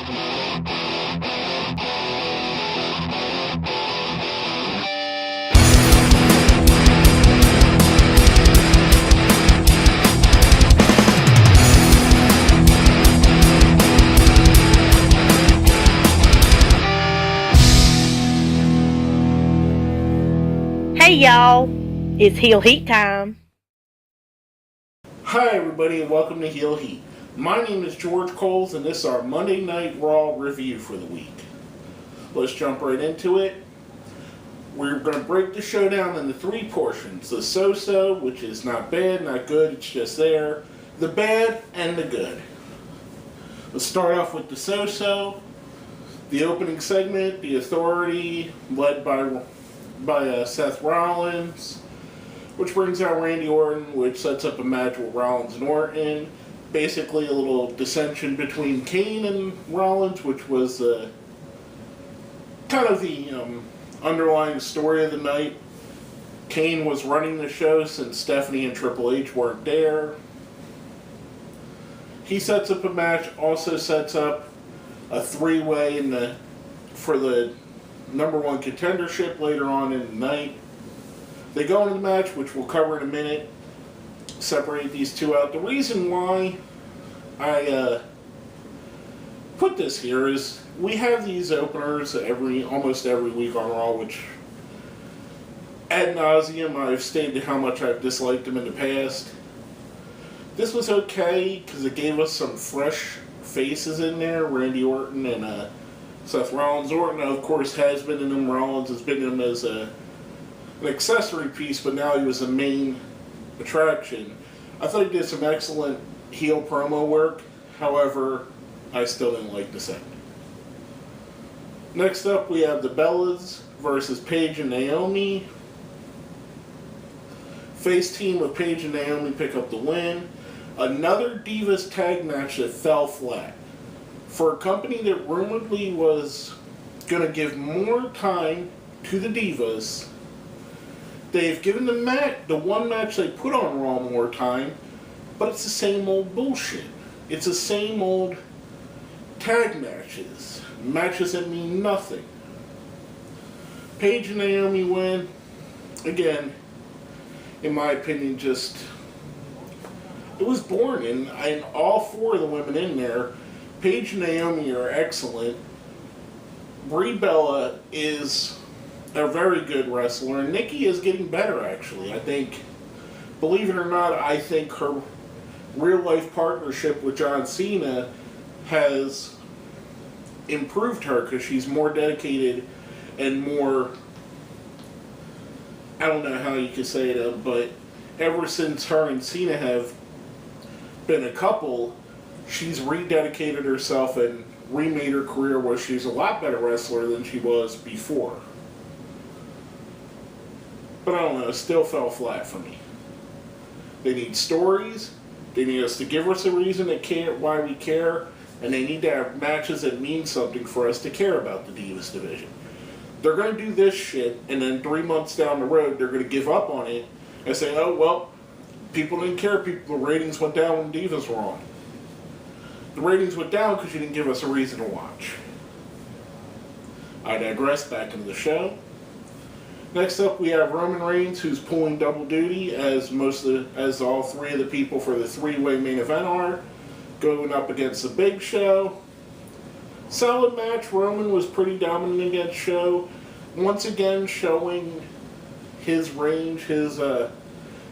Hey y'all, it's Heel Heat time. Hi everybody and welcome to Heel Heat. My name is George Coles and this is our Monday Night Raw review for the week. Let's jump right into it. We're going to break the show down into three portions. The so-so, which is not bad, not good, it's just there. The bad and the good. Let's start off with the so-so. The opening segment, the Authority, led by Seth Rollins, which brings out Randy Orton, which sets up a match with Rollins and Orton. Basically a little dissension between Kane and Rollins, which was kind of the underlying story of the night. Kane was running the show since Stephanie and Triple H weren't there. He sets up a match, also sets up a three-way for the number one contendership later on in the night. They go into the match, which we'll cover in a minute, separate these two out. The reason why I put this here is we have these openers almost every week on Raw, which ad nauseum I've stated how much I've disliked them in the past. This was okay because it gave us some fresh faces in there, Randy Orton and Seth Rollins. Orton, of course, has been in them. Rollins has been in them as an accessory piece, but now he was a main attraction. I thought he did some excellent heel promo work. However, I still didn't like the segment. Next up, we have the Bellas versus Paige and Naomi. Face team of Paige and Naomi pick up the win. Another Divas tag match that fell flat. For a company that rumoredly was going to give more time to the Divas, they've given the one match they put on Raw more time, but it's the same old bullshit. It's the same old tag matches. Matches that mean nothing. Paige and Naomi win. Again, in my opinion, it was boring. And all four of the women in there, Paige and Naomi are excellent. Brie Bella is a very good wrestler, and Nikki is getting better, actually. I think, believe it or not, I think her real-life partnership with John Cena has improved her because she's more dedicated and more, I don't know how you could say it, but ever since her and Cena have been a couple, she's rededicated herself and remade her career where she's a lot better wrestler than she was before. But I don't know, it still fell flat for me. They need stories, they need us to give us a reason to care, why we care, and they need to have matches that mean something for us to care about the Divas division. They're going to do this shit, and then 3 months down the road, they're going to give up on it and say, oh, well, people didn't care, the ratings went down when Divas were on. The ratings went down because you didn't give us a reason to watch. I digress, back into the show. Next up, we have Roman Reigns, who's pulling double duty as all three of the people for the three-way main event are, going up against the Big Show. Solid match. Roman was pretty dominant against Show, once again showing his range, his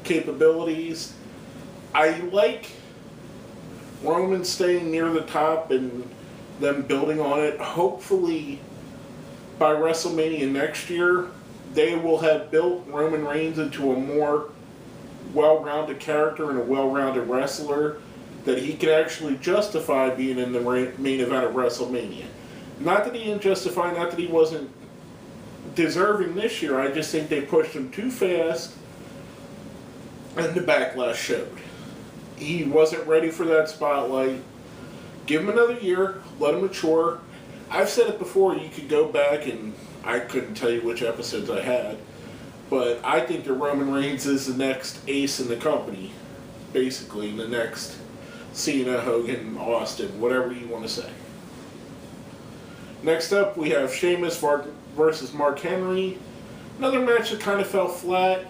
capabilities. I like Roman staying near the top and them building on it. Hopefully, by WrestleMania next year, they will have built Roman Reigns into a more well-rounded character and a well-rounded wrestler that he could actually justify being in the main event of WrestleMania. Not that he didn't justify, not that he wasn't deserving this year. I just think they pushed him too fast, and the backlash showed. He wasn't ready for that spotlight. Give him another year, let him mature. I've said it before, you could go back and I couldn't tell you which episodes I had, but I think that Roman Reigns is the next ace in the company, basically, the next Cena, Hogan, Austin, whatever you want to say. Next up, we have Sheamus versus Mark Henry. Another match that kind of fell flat.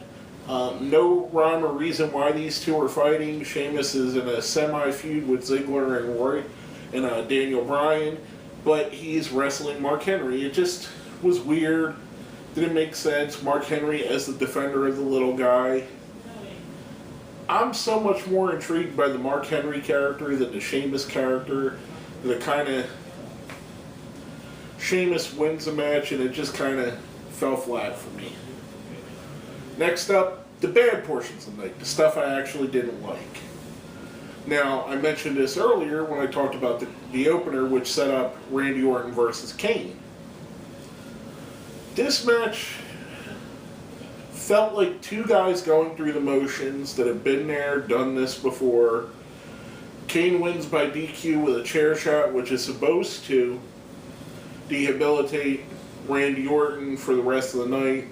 No rhyme or reason why these two are fighting. Sheamus is in a semi-feud with Ziggler and Roy and Daniel Bryan, but he's wrestling Mark Henry. It just was weird. Didn't make sense. Mark Henry as the defender of the little guy. I'm so much more intrigued by the Mark Henry character than the Sheamus character. The kind of Sheamus wins the match and it just kind of fell flat for me. Next up, the bad portions of the night, the stuff I actually didn't like. Now, I mentioned this earlier when I talked about the opener, which set up Randy Orton versus Kane. This match felt like two guys going through the motions that have been there, done this before. Kane wins by DQ with a chair shot, which is supposed to rehabilitate Randy Orton for the rest of the night.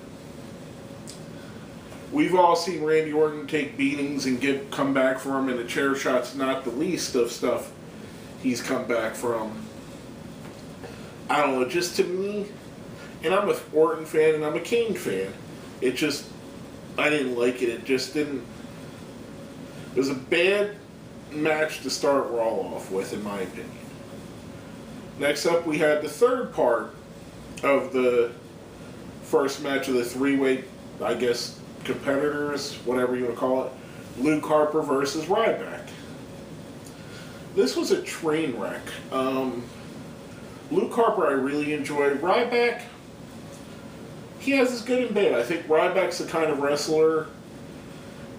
We've all seen Randy Orton take beatings and come back from him, and a chair shot's not the least of stuff he's come back from. I don't know, just to me, and I'm an Orton fan and I'm a Kane fan, it just, I didn't like it. It just didn't, it was a bad match to start Raw off with, in my opinion. Next up, we had the third part of the first match of the three-way, I guess, competitors, whatever you want to call it. Luke Harper versus Ryback. This was a train wreck. Luke Harper I really enjoyed. Ryback, he has his good and bad. I think Ryback's the kind of wrestler,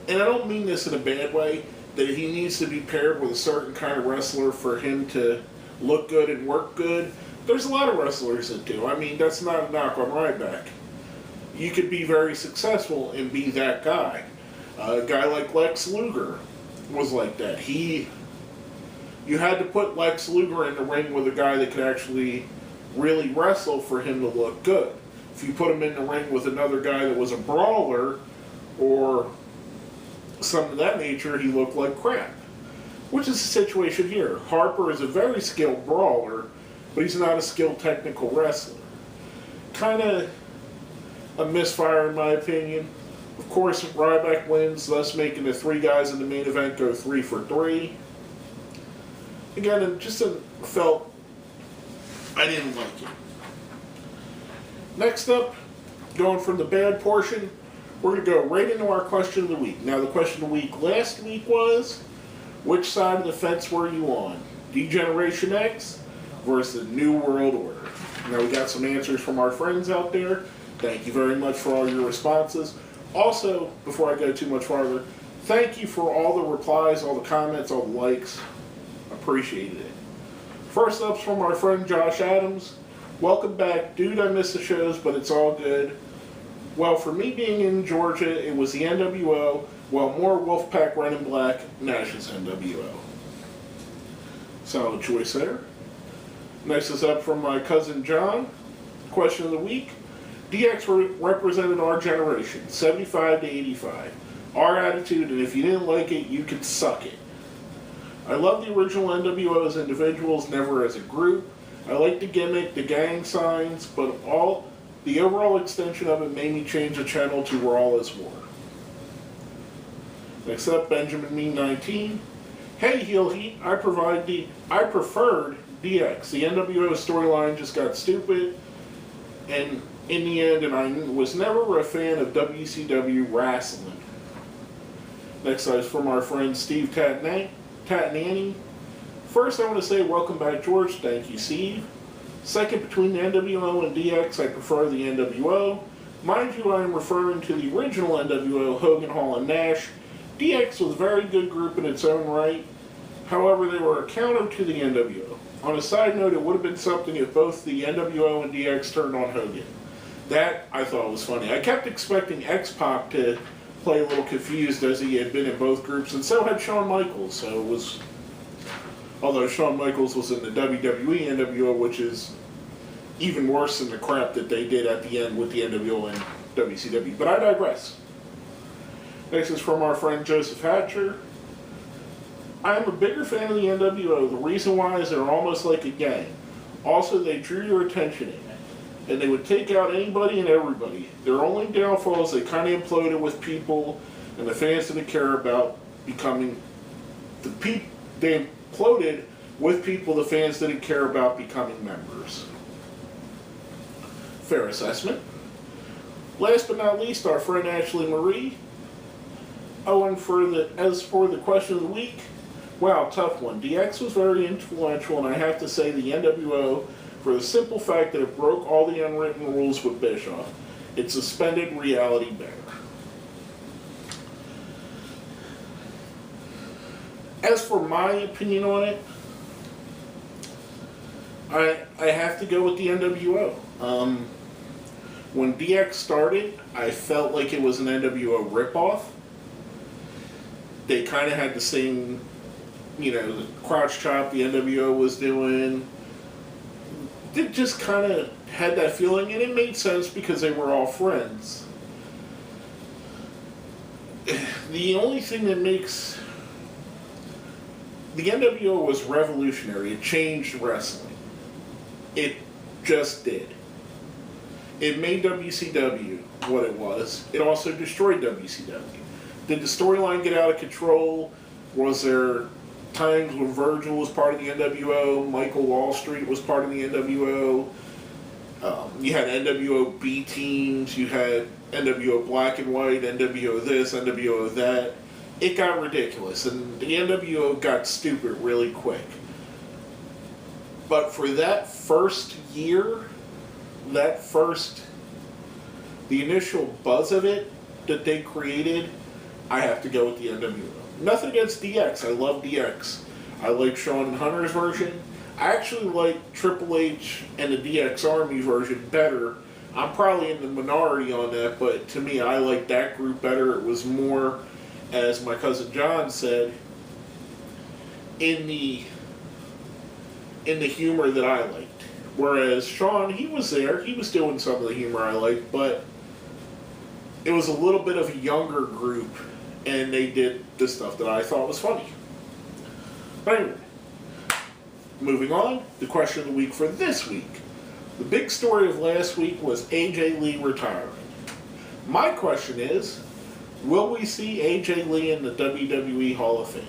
and I don't mean this in a bad way, that he needs to be paired with a certain kind of wrestler for him to look good and work good. There's a lot of wrestlers that do. I mean, that's not a knock on Ryback. You could be very successful and be that guy. A guy like Lex Luger was like that. You had to put Lex Luger in the ring with a guy that could actually really wrestle for him to look good. If you put him in the ring with another guy that was a brawler or something of that nature, he looked like crap. Which is the situation here. Harper is a very skilled brawler, but he's not a skilled technical wrestler. Kind of a misfire in my opinion. Of course, Ryback wins, thus making the three guys in the main event go 3 for 3. Again, it just felt, I didn't like it. Next up, going from the bad portion, we're going to go right into our question of the week. Now, the question of the week last week was, which side of the fence were you on? D-Generation X versus the New World Order? Now, we got some answers from our friends out there. Thank you very much for all your responses. Also, before I go too much farther, thank you for all the replies, all the comments, all the likes. Appreciated it. First up's from our friend Josh Adams. Welcome back. Dude, I missed the shows, but it's all good. Well, for me being in Georgia, it was the NWO, while more Wolfpack Red and Black, Nash's NWO. Solid choice there. Next is up from my cousin John. Question of the week. DX represented our generation, 75 to 85. Our attitude, and if you didn't like it, you could suck it. I love the original NWO as individuals, never as a group. I like the gimmick, the gang signs, but the overall extension of it made me change the channel to We're All Is One. Next up, Benjamin Me 19. Hey, Heel Heat, I preferred DX. The NWO storyline just got stupid, and in the end, and I was never a fan of WCW wrestling. Next is from our friend Steve Tatanani. First, I want to say welcome back, George. Thank you, Steve. Second, between the NWO and DX, I prefer the NWO. Mind you, I am referring to the original NWO, Hogan, Hall, and Nash. DX was a very good group in its own right. However, they were a counter to the NWO. On a side note, it would have been something if both the NWO and DX turned on Hogan. That, I thought, was funny. I kept expecting X-Pac to play a little confused as he had been in both groups, and so had Shawn Michaels. So it was, although Shawn Michaels was in the WWE NWO, which is even worse than the crap that they did at the end with the NWO and WCW. But I digress. Next is from our friend Joseph Hatcher. I am a bigger fan of the NWO. The reason why is they're almost like a gang. Also, they drew your attention in, and they would take out anybody and everybody. Their only downfall is they kind of imploded with people, and the fans didn't care about becoming they imploded with people the fans didn't care about becoming members. Fair assessment. Last but not least, our friend Ashley Marie. Oh, and as for the question of the week, wow, tough one. DX was very influential, and I have to say the NWO, for the simple fact that it broke all the unwritten rules with Bischoff. It suspended reality better. As for my opinion on it, I have to go with the NWO. When DX started, I felt like it was an NWO ripoff. They kind of had the same, the crouch chop the NWO was doing. It just kind of had that feeling, and it made sense because they were all friends. The only thing that makes... The NWO was revolutionary. It changed wrestling. It just did. It made WCW what it was. It also destroyed WCW. Did the storyline get out of control? Was there times when Virgil was part of the NWO, Michael Wall Street was part of the NWO, you had NWO B teams, you had NWO Black and White, NWO this, NWO that. It got ridiculous, and the NWO got stupid really quick. But for that first year, the initial buzz of it that they created, I have to go with the NWO. Nothing against DX. I love DX. I like Shawn and Hunter's version. I actually like Triple H and the DX Army version better. I'm probably in the minority on that, but to me, I like that group better. It was more, as my cousin John said, in the humor that I liked. Whereas Shawn, he was there. He was doing some of the humor I liked, but it was a little bit of a younger group, and they did the stuff that I thought was funny. But anyway, moving on, the question of the week for this week. The big story of last week was AJ Lee retiring. My question is, will we see AJ Lee in the WWE Hall of Fame?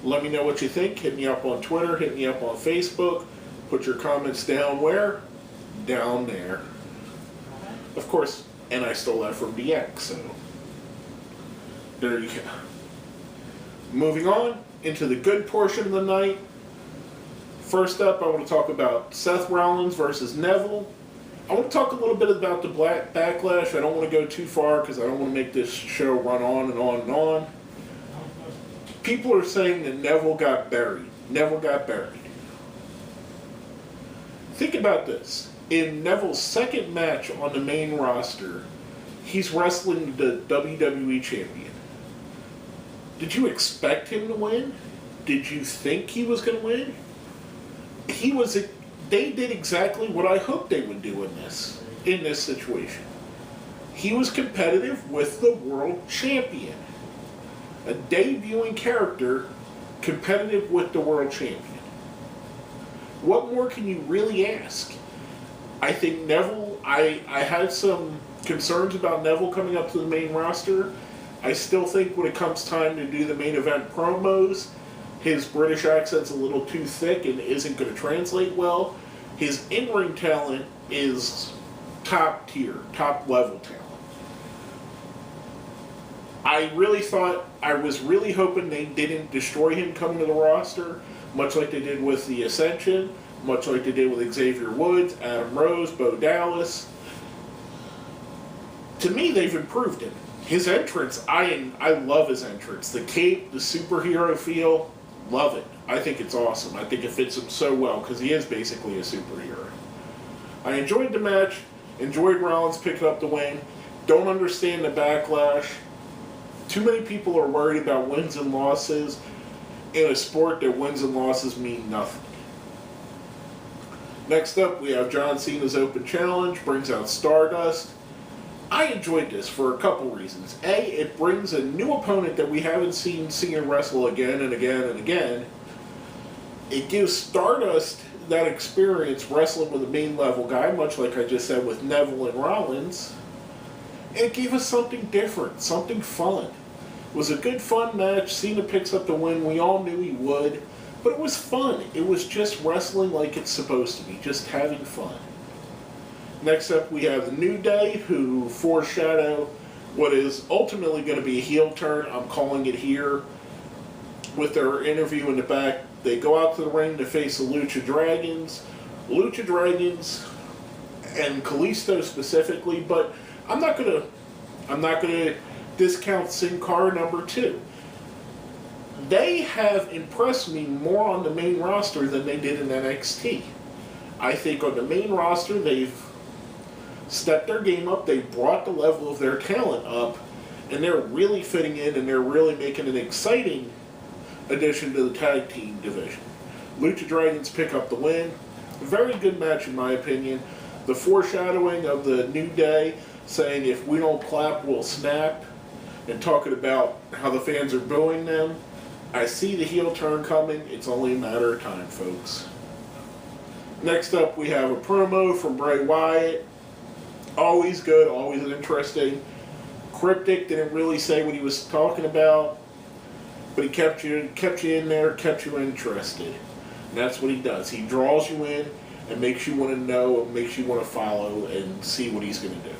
Let me know what you think. Hit me up on Twitter, hit me up on Facebook. Put your comments down where? Down there. Of course, and I stole that from DX, so there you go. Moving on into the good portion of the night. First up, I want to talk about Seth Rollins versus Neville. I want to talk a little bit about the Backlash. I don't want to go too far because I don't want to make this show run on and on and on. People are saying that Neville got buried. Neville got buried. Think about this. In Neville's second match on the main roster, he's wrestling the WWE Champion. Did you expect him to win? Did you think he was going to win? They did exactly what I hoped they would do in this situation. He was competitive with the World Champion. A debuting character competitive with the World Champion. What more can you really ask? I think Neville, I had some concerns about Neville coming up to the main roster. I still think when it comes time to do the main event promos, his British accent's a little too thick and isn't going to translate well. His in-ring talent is top tier, top level talent. I was really hoping they didn't destroy him coming to the roster, much like they did with the Ascension, much like they did with Xavier Woods, Adam Rose, Bo Dallas. To me, they've improved him. His entrance, I love his entrance. The cape, the superhero feel, love it. I think it's awesome. I think it fits him so well because he is basically a superhero. I enjoyed the match, enjoyed Rollins picking up the win. Don't understand the backlash. Too many people are worried about wins and losses in a sport that wins and losses mean nothing. Next up, we have John Cena's Open Challenge, brings out Stardust. I enjoyed this for a couple reasons. A, it brings a new opponent that we haven't seen Cena wrestle again and again and again. It gives Stardust that experience wrestling with a main level guy, much like I just said with Neville and Rollins, it gave us something different, something fun. It was a good fun match. Cena picks up the win. We all knew he would, but it was fun. It was just wrestling like it's supposed to be, just having fun. Next up, we have the New Day, who foreshadow what is ultimately going to be a heel turn. I'm calling it here. With their interview in the back, they go out to the ring to face the Lucha Dragons. Lucha Dragons and Kalisto specifically, but I'm not gonna discount Sin Cara number 2. They have impressed me more on the main roster than they did in NXT. I think on the main roster they've stepped their game up, they brought the level of their talent up, and they're really fitting in and they're really making an exciting addition to the tag team division. Lucha Dragons pick up the win. A very good match in my opinion. The foreshadowing of the New Day saying if we don't clap we'll snap, and talking about how the fans are booing them. I see the heel turn coming. It's only a matter of time, folks. Next up we have a promo from Bray Wyatt. Always good, always interesting. Cryptic, didn't really say what he was talking about, but he kept you in there, kept you interested. And that's what he does. He draws you in and makes you want to know, and makes you want to follow and see what he's going to do.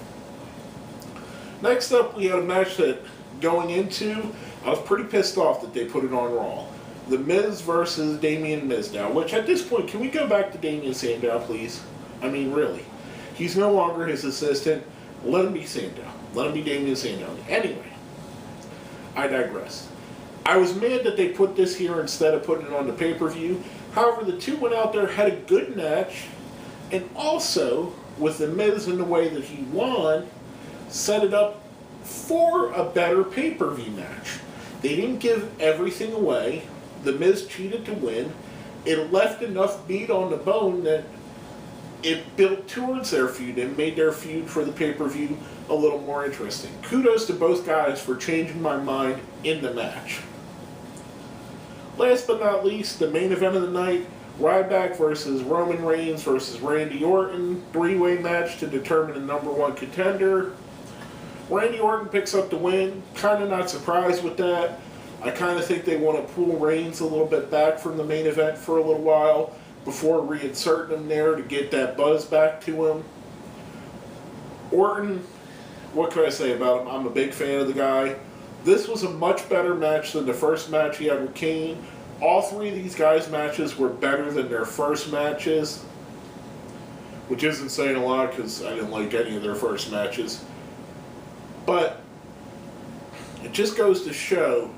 Next up, we had a match that, going into, I was pretty pissed off that they put it on Raw. The Miz versus Damien Mizdow, which at this point, can we go back to Damien Sandow, please? I mean, really. He's no longer his assistant. Let him be Sandow. Let him be Damien Sandow. Anyway, I digress. I was mad that they put this here instead of putting it on the pay-per-view. However, the two went out there, had a good match, and also, with The Miz in the way that he won, set it up for a better pay-per-view match. They didn't give everything away. The Miz cheated to win. It left enough meat on the bone that it built towards their feud and made their feud for the pay-per-view a little more interesting. Kudos to both guys for changing my mind in the match. Last but not least, the main event of the night, Ryback versus Roman Reigns versus Randy Orton. 3-way match to determine the number 1 contender. Randy Orton picks up the win. Kind of not surprised with that. I kind of think they want to pull Reigns a little bit back from the main event for a little while before reinserting him there to get that buzz back to him. Orton, what can I say about him? I'm a big fan of the guy. This was a much better match than the first match he had with Kane. All 3 of these guys' matches were better than their first matches, which isn't saying a lot because I didn't like any of their first matches. But it just goes to show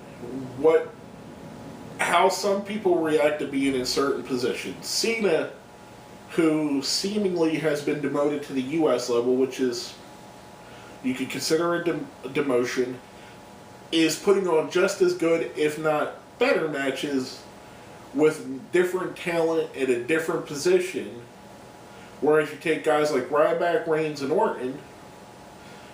how some people react to being in certain positions. Cena, who seemingly has been demoted to the U.S. level, which is, you could consider a demotion, is putting on just as good, if not better, matches with different talent in a different position. Whereas you take guys like Ryback, Reigns, and Orton,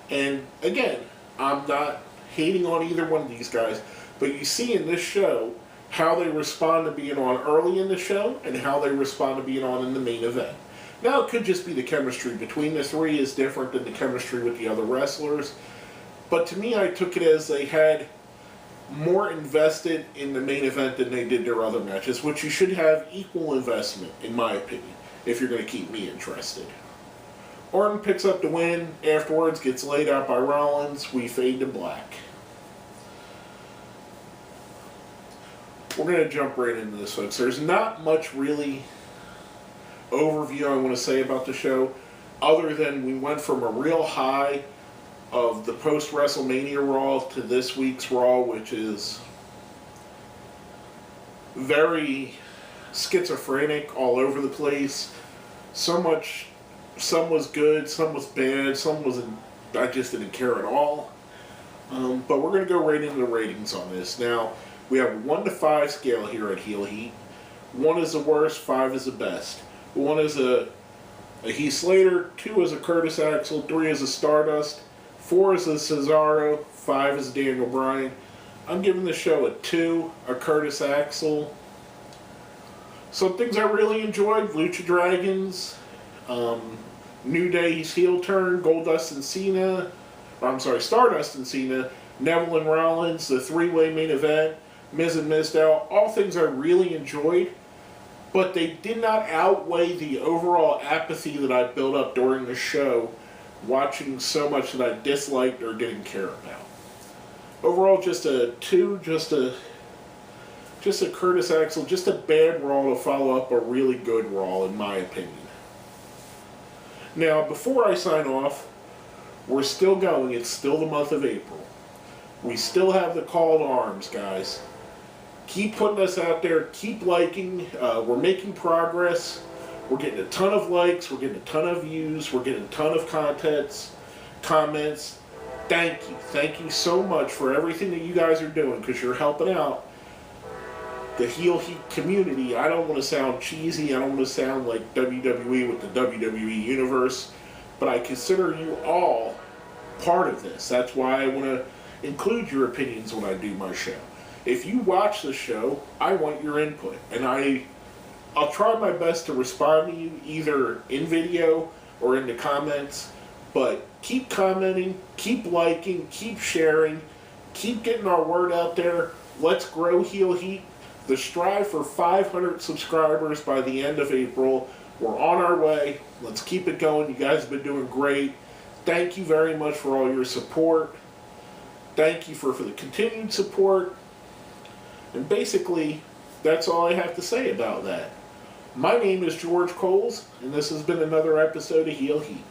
and again, I'm not hating on either one of these guys, but you see in this show how they respond to being on early in the show and how they respond to being on in the main event. Now, it could just be the chemistry between the 3 is different than the chemistry with the other wrestlers, but to me, I took it as they had more invested in the main event than they did their other matches, which you should have equal investment, in my opinion, if you're going to keep me interested. Orton picks up the win, afterwards gets laid out by Rollins, we fade to black. We're going to jump right into this, folks. There's not much really overview I want to say about the show, other than we went from a real high of the post-WrestleMania Raw to this week's Raw, which is very schizophrenic, all over the place. So much, some was good, some was bad, some wasn't, I just didn't care at all. But we're going to go right into the ratings on this. Now, we have a 1 to 5 scale here at Heel Heat. 1 is the worst, 5 is the best. 1 is a Heath Slater, 2 is a Curtis Axel, 3 is a Stardust, 4 is a Cesaro, 5 is Daniel Bryan. I'm giving the show a 2, a Curtis Axel. Some things I really enjoyed: Lucha Dragons, New Day's heel turn, Goldust and Cena, Stardust and Cena, Neville and Rollins, the three-way main event, Miz and Mizdow, all things I really enjoyed, but they did not outweigh the overall apathy that I built up during the show, watching so much that I disliked or didn't care about. Overall, just a Curtis Axel, just a bad Raw to follow up a really good Raw, in my opinion. Now, before I sign off, we're still going. It's still the month of April. We still have the call to arms, guys. Keep putting us out there. Keep liking. We're making progress. We're getting a ton of likes. We're getting a ton of views. We're getting a ton of comments. Thank you. Thank you so much for everything that you guys are doing, because you're helping out the Heel Heat community. I don't want to sound cheesy. I don't want to sound like WWE with the WWE Universe, but I consider you all part of this. That's why I want to include your opinions when I do my show. If you watch the show, I want your input, and I'll try my best to respond to you either in video or in the comments, but keep commenting, keep liking, keep sharing, keep getting our word out there. Let's grow Heel Heat. The strive for 500 subscribers by the end of April. We're on our way. Let's keep it going. You guys have been doing great. Thank you very much for all your support. Thank you for the continued support. And basically, that's all I have to say about that. My name is George Coles, and this has been another episode of Heel Heat.